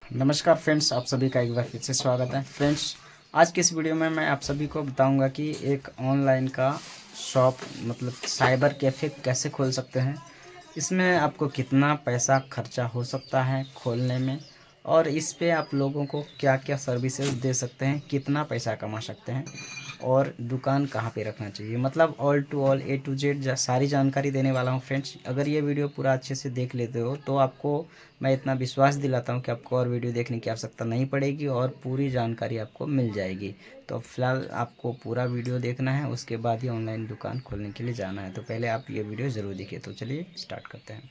नमस्कार फ्रेंड्स, आप सभी का एक बार फिर से स्वागत है। फ्रेंड्स, आज की इस वीडियो में मैं आप सभी को बताऊंगा कि एक ऑनलाइन का शॉप मतलब साइबर कैफ़े कैसे खोल सकते हैं। इसमें आपको कितना पैसा खर्चा हो सकता है खोलने में, और इस पे आप लोगों को क्या क्या सर्विसेज दे सकते हैं, कितना पैसा कमा सकते हैं, और दुकान कहाँ पे रखना चाहिए। मतलब all to all A to Z सारी जानकारी देने वाला हूँ फ्रेंड्स। अगर ये वीडियो पूरा अच्छे से देख लेते हो तो आपको मैं इतना विश्वास दिलाता हूँ कि आपको और वीडियो देखने की आवश्यकता नहीं पड़ेगी और पूरी जानकारी आपको मिल जाएगी। तो फिलहाल आपको पूरा वीडियो देखना है, उसके बाद ही ऑनलाइन दुकान खोलने के लिए जाना है। तो पहले आप ये वीडियो ज़रूर देखिए। तो चलिए स्टार्ट करते हैं।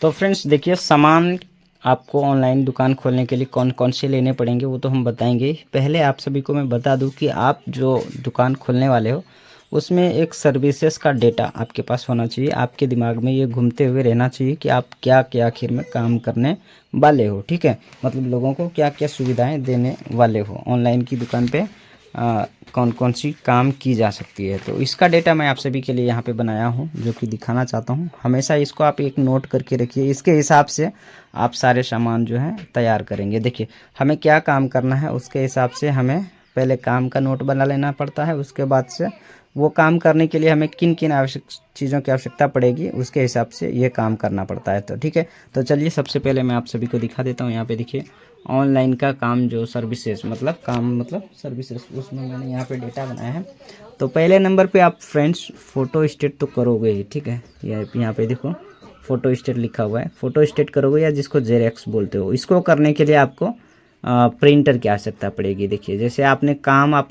तो फ्रेंड्स देखिए, सामान आपको ऑनलाइन दुकान खोलने के लिए कौन कौन से लेने पड़ेंगे वो तो हम बताएंगे। पहले आप सभी को मैं बता दूं कि आप जो दुकान खोलने वाले हो उसमें एक सर्विसेज का डेटा आपके पास होना चाहिए। आपके दिमाग में ये घूमते हुए रहना चाहिए कि आप क्या क्या आखिर में काम करने वाले हो। ठीक है, मतलब लोगों को क्या क्या सुविधाएं देने वाले हो ऑनलाइन की दुकान पे, कौन कौन सी काम की जा सकती है। तो इसका डेटा मैं आप सभी के लिए यहाँ पे बनाया हूँ, जो कि दिखाना चाहता हूँ। हमेशा इसको आप एक नोट करके रखिए, इसके हिसाब से आप सारे सामान जो है तैयार करेंगे। देखिए, हमें क्या काम करना है उसके हिसाब से हमें पहले काम का नोट बना लेना पड़ता है। उसके बाद से वो काम करने के लिए हमें किन किन आवश्यक चीज़ों की आवश्यकता पड़ेगी उसके हिसाब से ये काम करना पड़ता है। तो ठीक है, तो चलिए सबसे पहले मैं आप सभी को दिखा देता हूँ। यहाँ पे देखिए, ऑनलाइन का काम जो सर्विसेज मतलब काम मतलब सर्विसेज, उसमें मैंने यहाँ पे डेटा बनाया है। तो पहले नंबर पे आप फ्रेंड्स फ़ोटो स्टेट तो करोगे ही। ठीक है, यहाँ पे देखो फ़ोटो स्टेट लिखा हुआ है। फ़ोटो स्टेट करोगे या जिसको जेरेक्स बोलते हो। इसको करने के लिए आपको प्रिंटर की आवश्यकता पड़ेगी। देखिए, जैसे आपने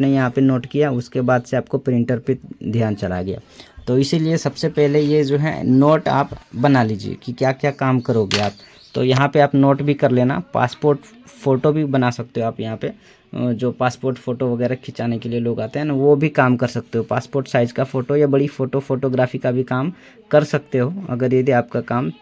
यहाँ पे नोट किया, उसके बाद से आपको प्रिंटर पे ध्यान चला गया। तो इसीलिए सबसे पहले ये जो है नोट आप बना लीजिए कि क्या क्या काम करोगे आप। तो यहाँ पे आप नोट भी कर लेना। पासपोर्ट फ़ोटो भी बना सकते हो आप। यहाँ पे जो पासपोर्ट फ़ोटो वगैरह खिंचाने के लिए लोग आते हैं ना, वो भी काम कर सकते हो। पासपोर्ट साइज़ का फ़ोटो या बड़ी फ़ोटोग्राफी का भी काम कर सकते हो, अगर यदि आपका काम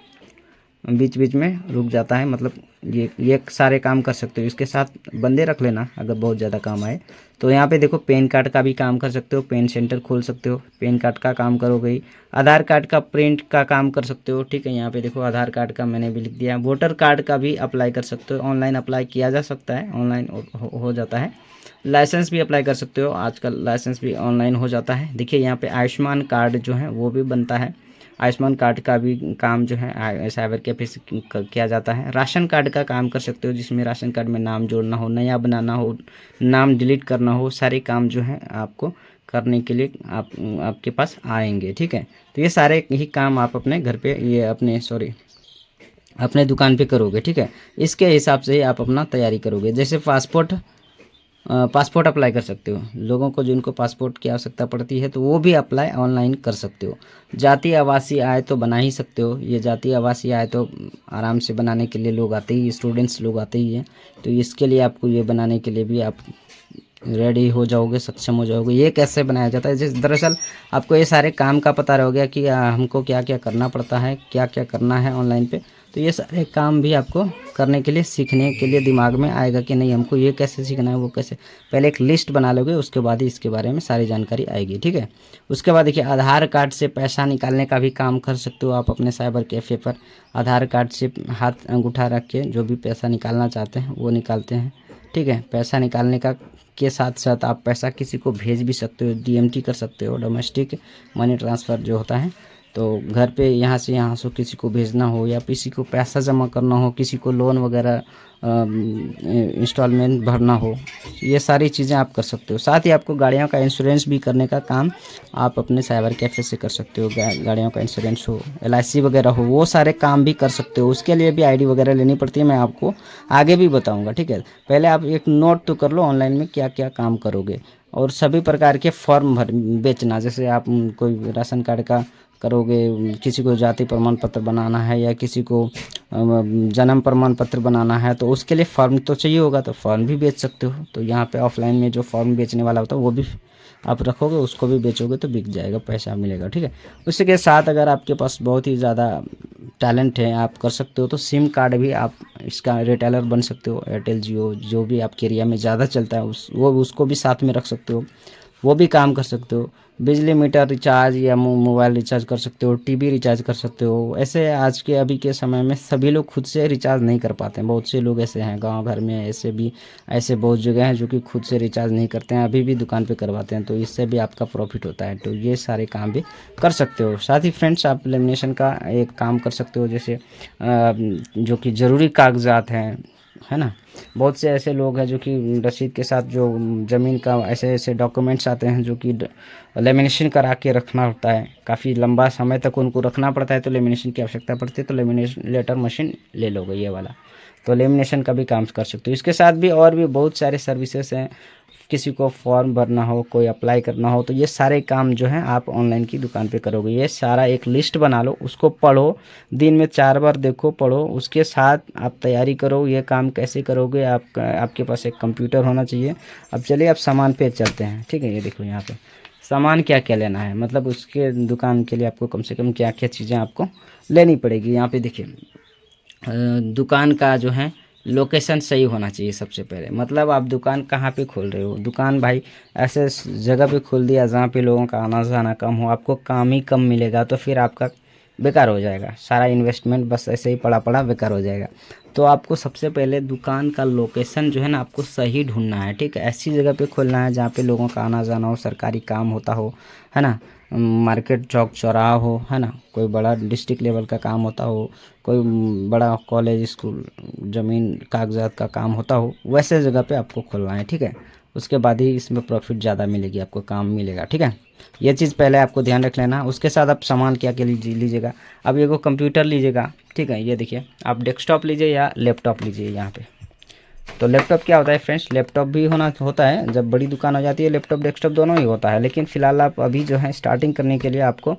बीच बीच में रुक जाता है। मतलब ये सारे काम कर सकते हो। इसके साथ बंदे रख लेना अगर बहुत ज़्यादा काम आए। तो यहाँ पे देखो, पैन कार्ड का भी काम कर सकते हो, पेन सेंटर खोल सकते हो, पैन कार्ड का काम करोगे ही। आधार कार्ड का प्रिंट का काम कर सकते हो। ठीक है, यहाँ पे देखो आधार कार्ड का मैंने भी लिख दिया। वोटर कार्ड का भी अप्लाई कर सकते हो, ऑनलाइन अप्लाई किया जा सकता है, ऑनलाइन हो जाता है। लाइसेंस भी अप्लाई कर सकते हो, आजकल लाइसेंस भी ऑनलाइन हो जाता है। देखिए, यहाँ पे आयुष्मान कार्ड जो है वो भी बनता है। आयुष्मान कार्ड का भी काम जो है साइबर कैफे से किया जाता है। राशन कार्ड का काम कर सकते हो, जिसमें राशन कार्ड में नाम जोड़ना हो, नया बनाना हो, नाम डिलीट करना हो, सारे काम जो है आपको करने के लिए आपके पास आएंगे। ठीक है, तो ये सारे ही काम आप अपने घर पे ये अपने दुकान पे करोगे। ठीक है, इसके हिसाब से ही आप अपना तैयारी करोगे। जैसे पासपोर्ट अप्लाई कर सकते हो। लोगों को जिनको पासपोर्ट की आवश्यकता पड़ती है तो वो भी अप्लाई ऑनलाइन कर सकते हो। जाति आवासीय आय तो बना ही सकते हो। ये जाति आवासीय आय तो आराम से बनाने के लिए लोग आते ही, स्टूडेंट्स लोग आते ही हैं। तो इसके लिए आपको ये बनाने के लिए भी आप रेडी हो जाओगे, सक्षम हो जाओगे। ये कैसे बनाया जाता है, जिस दरअसल आपको ये सारे काम का पता रह गया कि हमको क्या क्या करना पड़ता है, क्या क्या करना है ऑनलाइन पे। तो ये सारे काम भी आपको करने के लिए, सीखने के लिए दिमाग में आएगा कि नहीं हमको ये कैसे सीखना है, वो कैसे। पहले एक लिस्ट बना लोगे, उसके बाद ही इसके बारे में सारी जानकारी आएगी। ठीक है, उसके बाद देखिए, आधार कार्ड से पैसा निकालने का भी काम कर सकते हो आप अपने साइबर कैफ़े पर। आधार कार्ड से हाथ अंगूठा रख के जो भी पैसा निकालना चाहते हैं वो निकालते हैं। ठीक है, पैसा निकालने का के साथ साथ आप पैसा किसी को भेज भी सकते हो, डीएमटी कर सकते हो, डोमेस्टिक मनी ट्रांसफ़र जो होता है। तो घर पे यहाँ से किसी को भेजना हो, या किसी को पैसा जमा करना हो, किसी को लोन वगैरह इंस्टॉलमेंट भरना हो, ये सारी चीज़ें आप कर सकते हो। साथ ही आपको गाड़ियों का इंश्योरेंस भी करने का काम आप अपने साइबर कैफ़े से कर सकते हो। गाड़ियों का इंश्योरेंस हो, एलआईसी वगैरह हो, वो सारे काम भी कर सकते हो। उसके लिए भी आईडी वगैरह लेनी पड़ती है, मैं आपको आगे भी बताऊंगा। ठीक है, पहले आप एक नोट तो कर लो ऑनलाइन में क्या क्या काम करोगे। और सभी प्रकार के फॉर्म बेचना, जैसे आप कोई राशन कार्ड का करोगे, किसी को जाति प्रमाण पत्र बनाना है, या किसी को जन्म प्रमाण पत्र बनाना है, तो उसके लिए फॉर्म तो चाहिए होगा, तो फॉर्म भी बेच सकते हो। तो यहाँ पे ऑफलाइन में जो फॉर्म बेचने वाला होता है वो भी आप रखोगे, उसको भी बेचोगे तो बिक जाएगा, पैसा मिलेगा। ठीक है, उसी के साथ अगर आपके पास बहुत ही ज़्यादा टैलेंट है, आप कर सकते हो, तो सिम कार्ड भी आप इसका रिटेलर बन सकते हो। एयरटेल, जियो, जो भी आपके एरिया में ज़्यादा चलता है उसको भी साथ में रख सकते हो। वो भी काम कर सकते हो। बिजली मीटर रिचार्ज या मोबाइल रिचार्ज कर सकते हो, टीवी रिचार्ज कर सकते हो। ऐसे आज के अभी के समय में सभी लोग खुद से रिचार्ज नहीं कर पाते हैं। बहुत से लोग ऐसे हैं गांव भर में, ऐसे बहुत जगह हैं जो कि खुद से रिचार्ज नहीं करते हैं, अभी भी दुकान पे करवाते हैं। तो इससे भी आपका प्रॉफिट होता है। तो ये सारे काम भी कर सकते हो। साथ ही फ्रेंड्स आप लेमिनेशन का एक काम कर सकते हो, जैसे जो कि ज़रूरी कागजात हैं, है ना। बहुत से ऐसे लोग हैं जो कि रसीद के साथ जो ज़मीन का ऐसे ऐसे डॉक्यूमेंट्स आते हैं जो कि लेमिनेशन करा के रखना होता है, काफ़ी लंबा समय तक उनको रखना पड़ता है। तो लेमिनेशन की आवश्यकता पड़ती है, तो लेमिनेशन लेटर मशीन ले लोगे ये वाला, तो लेमिनेशन का भी काम कर सकते हो। इसके साथ भी और भी बहुत सारे सर्विसेज हैं। किसी को फॉर्म भरना हो, कोई अप्लाई करना हो, तो ये सारे काम जो हैं आप ऑनलाइन की दुकान पे करोगे। ये सारा एक लिस्ट बना लो, उसको पढ़ो, दिन में 4 बार देखो, पढ़ो, उसके साथ आप तैयारी करो। ये काम कैसे करोगे, आपके पास एक कंप्यूटर होना चाहिए। अब चलिए आप सामान पे चलते हैं, ठीक है। ये देखो यहाँ पे सामान क्या क्या लेना है, मतलब उसके दुकान के लिए आपको कम से कम क्या क्या चीज़ें आपको लेनी पड़ेगी। यहाँ पे देखिए दुकान का जो है लोकेशन सही होना चाहिए सबसे पहले। मतलब आप दुकान कहाँ पे खोल रहे हो, दुकान भाई ऐसे जगह पे खोल दिया जहाँ पे लोगों का आना जाना कम हो, आपको काम ही कम मिलेगा, तो फिर आपका बेकार हो जाएगा। सारा इन्वेस्टमेंट बस ऐसे ही पड़ा पड़ा बेकार हो जाएगा। तो आपको सबसे पहले दुकान का लोकेशन जो है ना आपको सही ढूंढना है, ठीक है। ऐसी जगह पे खोलना है जहाँ पे लोगों का आना जाना हो, सरकारी काम होता हो, है ना। मार्केट चौक चौराहा हो, है ना। कोई बड़ा डिस्ट्रिक्ट लेवल का काम होता हो, कोई बड़ा कॉलेज स्कूल ज़मीन कागजात का काम होता हो, वैसे जगह पे आपको खोलना है, ठीक है। उसके बाद ही इसमें प्रॉफिट ज़्यादा मिलेगी, आपको काम मिलेगा, ठीक है। ये चीज़ पहले आपको ध्यान रख लेना। उसके साथ आप सामान क्या क्या लीजिएगा। अब ये को कंप्यूटर लीजिएगा, ठीक है। ये देखिए आप डेस्कटॉप लीजिए या लैपटॉप लीजिए यहाँ पे। तो लैपटॉप क्या होता है फ्रेंड्स, लैपटॉप भी होता है जब बड़ी दुकान हो जाती है, लैपटॉप डेस्कटॉप दोनों ही होता है। लेकिन फ़िलहाल आप अभी जो है स्टार्टिंग करने के लिए आपको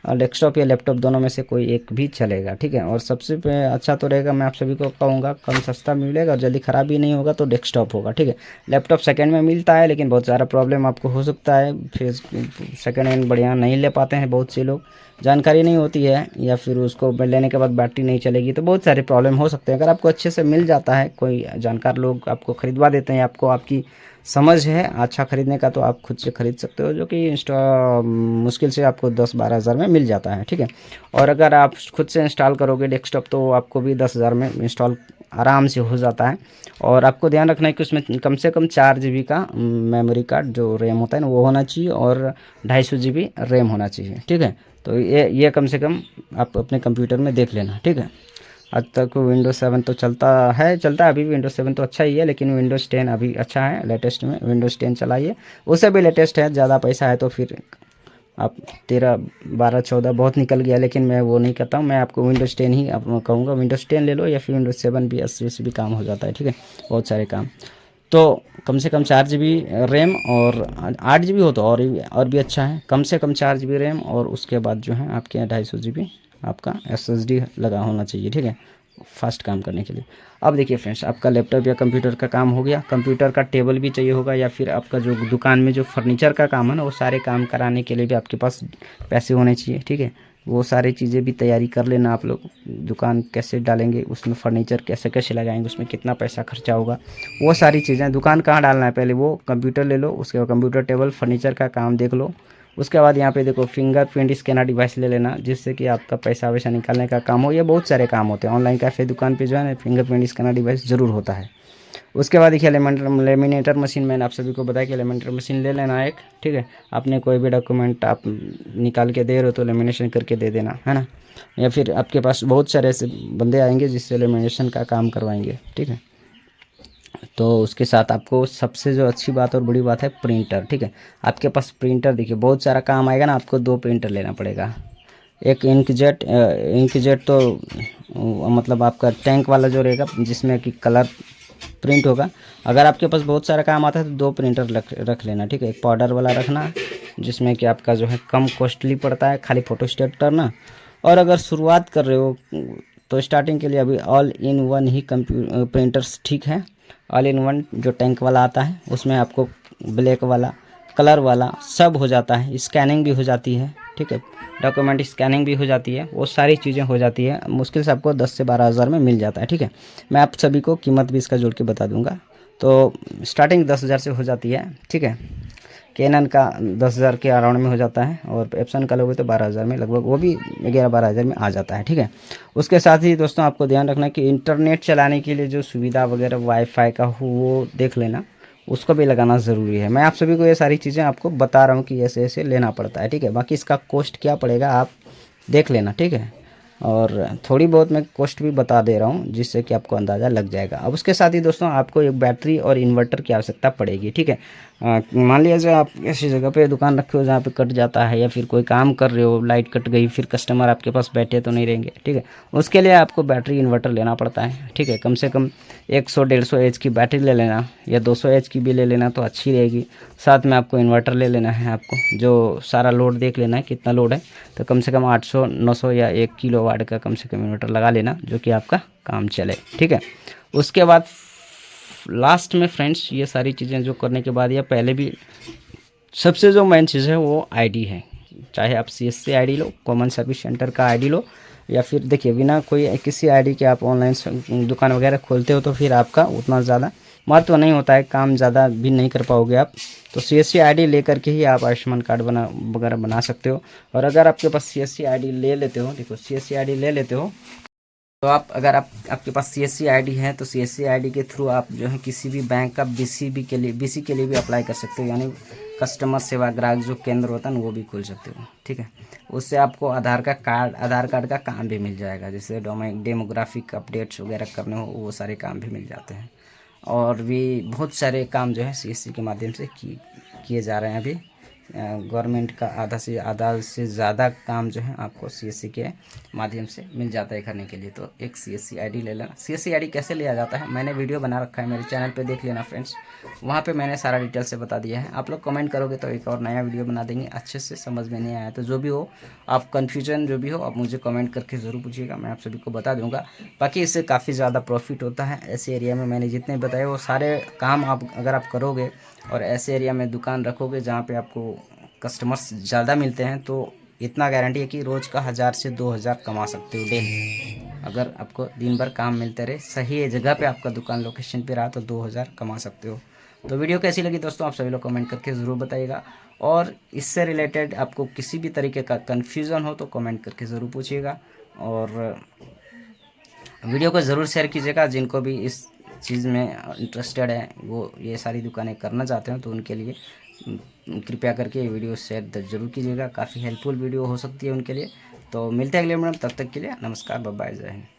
डेस्कटॉप या लैपटॉप दोनों में से कोई एक भी चलेगा, ठीक है। और सबसे अच्छा तो रहेगा, मैं आप सभी को कहूँगा, कम सस्ता मिलेगा और जल्दी ख़राब भी नहीं होगा, तो डेस्कटॉप होगा, ठीक है। लैपटॉप सेकंड में मिलता है, लेकिन बहुत सारा प्रॉब्लम आपको हो सकता है, फिर सेकंड हैंड बढ़िया नहीं ले पाते हैं बहुत से लोग, जानकारी नहीं होती है, या फिर उसको लेने के बाद बैटरी नहीं चलेगी, तो बहुत सारे प्रॉब्लम हो सकते हैं। अगर आपको अच्छे से मिल जाता है, कोई जानकार लोग आपको ख़रीदवा देते हैं, आपको आपकी समझ है अच्छा ख़रीदने का, तो आप खुद से ख़रीद सकते हो, जो कि मुश्किल से आपको 10-12 हज़ार में मिल जाता है, ठीक है। और अगर आप खुद से इंस्टॉल करोगे डेस्कटॉप, तो आपको भी 10 हज़ार में इंस्टॉल आराम से हो जाता है। और आपको ध्यान रखना है कि उसमें कम से कम 4 GB का मेमोरी कार्ड जो रैम होता है ना वो होना चाहिए, और 250 GB रैम होना चाहिए, ठीक है। तो ये कम से कम आप अपने कंप्यूटर में देख लेना, ठीक है। आज तक विंडोज़ 7 तो चलता है अभी भी। विंडोज़ 7 तो अच्छा ही है, लेकिन विंडोज़ 10 अभी अच्छा है। लेटेस्ट में विंडोज़ 10 चलाइए, उससे भी लेटेस्ट है। ज़्यादा पैसा है तो फिर आप 13, 12, 14 बहुत निकल गया, लेकिन मैं वो नहीं कहता हूँ। मैं आपको विंडोज़ 10 ही कहूँगा। विंडोज़ 10 ले लो, या फिर विंडोज़ 7 भी 80 से भी काम हो जाता है, ठीक है। बहुत सारे काम। तो कम से कम 4 GB रैम, और 8 GB हो तो और भी अच्छा है। कम से कम 4 GB रैम, और उसके बाद जो है आपके यहाँ 250 GB आपका SSD लगा होना चाहिए, ठीक है, फास्ट काम करने के लिए। अब देखिए फ्रेंड्स, आपका लैपटॉप या कंप्यूटर का काम हो गया। कंप्यूटर का टेबल भी चाहिए होगा, या फिर आपका जो दुकान में जो फर्नीचर का काम है ना, वो सारे काम कराने के लिए भी आपके पास पैसे होने चाहिए, ठीक है। वो सारी चीज़ें भी तैयारी कर लेना आप लोग। दुकान कैसे डालेंगे, उसमें फर्नीचर कैसे कैसे लगाएंगे, उसमें कितना पैसा खर्चा होगा, वो सारी चीज़ें। दुकान कहाँ डालना है, पहले वो कंप्यूटर ले लो, उसके बाद कंप्यूटर टेबल फर्नीचर का काम देख लो। उसके बाद यहाँ पे देखो फिंगरप्रिंट स्कैनर डिवाइस ले लेना, जिससे कि आपका पैसा वैसा निकालने का काम हो। ये बहुत सारे काम होते हैं ऑनलाइन कैफ़े दुकान पे जो है ना, फिंगरप्रिंट स्कैनर डिवाइस ज़रूर होता है। उसके बाद देखिए लेमिनेटर मशीन, मैंने आप सभी को बताया कि लेमिनेटर मशीन ले लेना एक, ठीक है। आपने कोई भी डॉक्यूमेंट आप निकाल के दे रहे हो तो लेमिनेशन करके दे देना, है ना। या फिर आपके पास बहुत सारे ऐसे बंदे आएंगे जिससे लेमिनेशन का काम करवाएंगे, ठीक है। तो उसके साथ आपको सबसे जो अच्छी बात और बड़ी बात है प्रिंटर, ठीक है। आपके पास प्रिंटर, देखिए बहुत सारा काम आएगा ना, आपको 2 प्रिंटर लेना पड़ेगा। एक इंकजेट तो मतलब आपका टैंक वाला जो रहेगा, जिसमें कि कलर प्रिंट होगा। अगर आपके पास बहुत सारा काम आता है तो 2 प्रिंटर रख लेना, ठीक है। एक पाउडर वाला रखना, जिसमें कि आपका जो है कम कॉस्टली पड़ता है, खाली फोटोस्टेट करना। और अगर शुरुआत कर रहे हो तो स्टार्टिंग के लिए अभी all in one he printers ठीक है। ऑल इन वन जो टैंक वाला आता है, उसमें आपको ब्लैक वाला, कलर वाला सब हो जाता है, स्कैनिंग भी हो जाती है, ठीक है। डॉक्यूमेंट स्कैनिंग भी हो जाती है, वो सारी चीज़ें हो जाती है। मुश्किल से आपको 10 से 12 हज़ार में मिल जाता है, ठीक है। मैं आप सभी को कीमत भी इसका जोड़ के बता दूंगा। तो स्टार्टिंग 10 हज़ार से हो जाती है, ठीक है। कैनन का 10,000 के अराउंड में हो जाता है, और एप्सन का लोगे तो 12,000 में लगभग, वो भी 11-12 हज़ार में आ जाता है। ठीक है, उसके साथ ही दोस्तों आपको ध्यान रखना कि इंटरनेट चलाने के लिए जो सुविधा वगैरह वाईफाई का हो वो देख लेना, उसको भी लगाना ज़रूरी है। मैं आप सभी को ये सारी चीज़ें आपको बता रहा हूँ कि ऐसे ऐसे लेना पड़ता है। ठीक है, बाकी इसका कॉस्ट क्या पड़ेगा आप देख लेना। ठीक है, और थोड़ी बहुत मैं कॉस्ट भी बता दे रहा हूँ जिससे कि आपको अंदाज़ा लग जाएगा। अब उसके साथ ही दोस्तों आपको एक बैटरी और इन्वर्टर की आवश्यकता पड़ेगी। ठीक है, मान लीजिए आप ऐसी जगह पे दुकान रखे हो जहाँ पे कट जाता है, या फिर कोई काम कर रहे हो, लाइट कट गई, फिर कस्टमर आपके पास बैठे तो नहीं रहेंगे। ठीक है, उसके लिए आपको बैटरी इन्वर्टर लेना पड़ता है। ठीक है, कम से कम 100-150 एच की बैटरी ले लेना, या 200 एच की भी ले लेना तो अच्छी रहेगी। साथ में आपको इन्वर्टर ले लेना है, आपको जो सारा लोड देख लेना है कितना लोड है, तो कम से कम 800-900 या 1 किलोवाट का कम से कम इन्वर्टर लगा लेना, जो कि आपका काम चले। ठीक है, उसके बाद लास्ट में फ्रेंड्स ये सारी चीज़ें जो करने के बाद, या पहले भी सबसे जो मेन चीज़ है वो आईडी है। चाहे आप CSC आईडी लो, कॉमन सर्विस सेंटर का आईडी लो, या फिर देखिए बिना कोई किसी आईडी के आप ऑनलाइन दुकान वगैरह खोलते हो तो फिर आपका उतना ज़्यादा महत्व नहीं होता है, काम ज़्यादा भी नहीं कर पाओगे आप। तो CSC आईडी लेकर के ही आप आयुष्मान कार्ड वगैरह बना सकते हो। और अगर आपके पास CSC आईडी ले लेते हो, देखो CSC आईडी ले लेते हो तो आप, अगर आपके पास CSC आईडी है तो CSC आईडी के थ्रू आप जो है किसी भी बैंक का BC के लिए भी अप्लाई कर सकते हो, यानी कस्टमर सेवा ग्राहक जो केंद्र होता है ना वो भी खोल सकते हो। ठीक है, उससे आपको आधार कार्ड का काम भी मिल जाएगा, जैसे डेमोग्राफिक अपडेट्स वगैरह करने हो वो सारे काम भी मिल जाते हैं। और भी बहुत सारे काम जो है CSC के माध्यम से किए जा रहे हैं अभी। गवर्नमेंट का आधा से ज़्यादा काम जो है आपको CSC के माध्यम से मिल जाता है करने के लिए। तो एक CSC आईडी ले लेना। CSC आईडी कैसे लिया जाता है मैंने वीडियो बना रखा है, मेरे चैनल पे देख लेना फ्रेंड्स, वहाँ पे मैंने सारा डिटेल से बता दिया है। आप लोग कमेंट करोगे तो एक और नया वीडियो बना देंगे। अच्छे से समझ में नहीं आया तो जो भी हो, आप कन्फ्यूजन जो भी हो आप मुझे कमेंट करके ज़रूर पूछिएगा, मैं आप सभी को बता दूँगा। बाकी इससे काफ़ी ज़्यादा प्रॉफिट होता है। ऐसे एरिया में मैंने जितने बताए वो सारे काम आप अगर आप करोगे और ऐसे एरिया में दुकान रखोगे जहाँ पे आपको कस्टमर्स ज़्यादा मिलते हैं, तो इतना गारंटी है कि रोज़ का 1000 से 2000 कमा सकते हो डेली। अगर आपको दिन भर काम मिलते रहे, सही जगह पे आपका दुकान लोकेशन पे रहा, तो 2000 कमा सकते हो। तो वीडियो कैसी लगी दोस्तों आप सभी लोग कमेंट करके ज़रूर बताइएगा, और इससे रिलेटेड आपको किसी भी तरीके का कन्फ्यूज़न हो तो कमेंट करके ज़रूर पूछिएगा, और वीडियो को ज़रूर शेयर कीजिएगा। जिनको भी इस चीज़ में इंटरेस्टेड है, वो ये सारी दुकानें करना चाहते हैं, तो उनके लिए कृपया करके ये वीडियो शेयर ज़रूर कीजिएगा। काफ़ी हेल्पफुल वीडियो हो सकती है उनके लिए। तो मिलते हैं अगले वीडियो में, तब तक के लिए नमस्कार, बाय बाय, जय हिंद।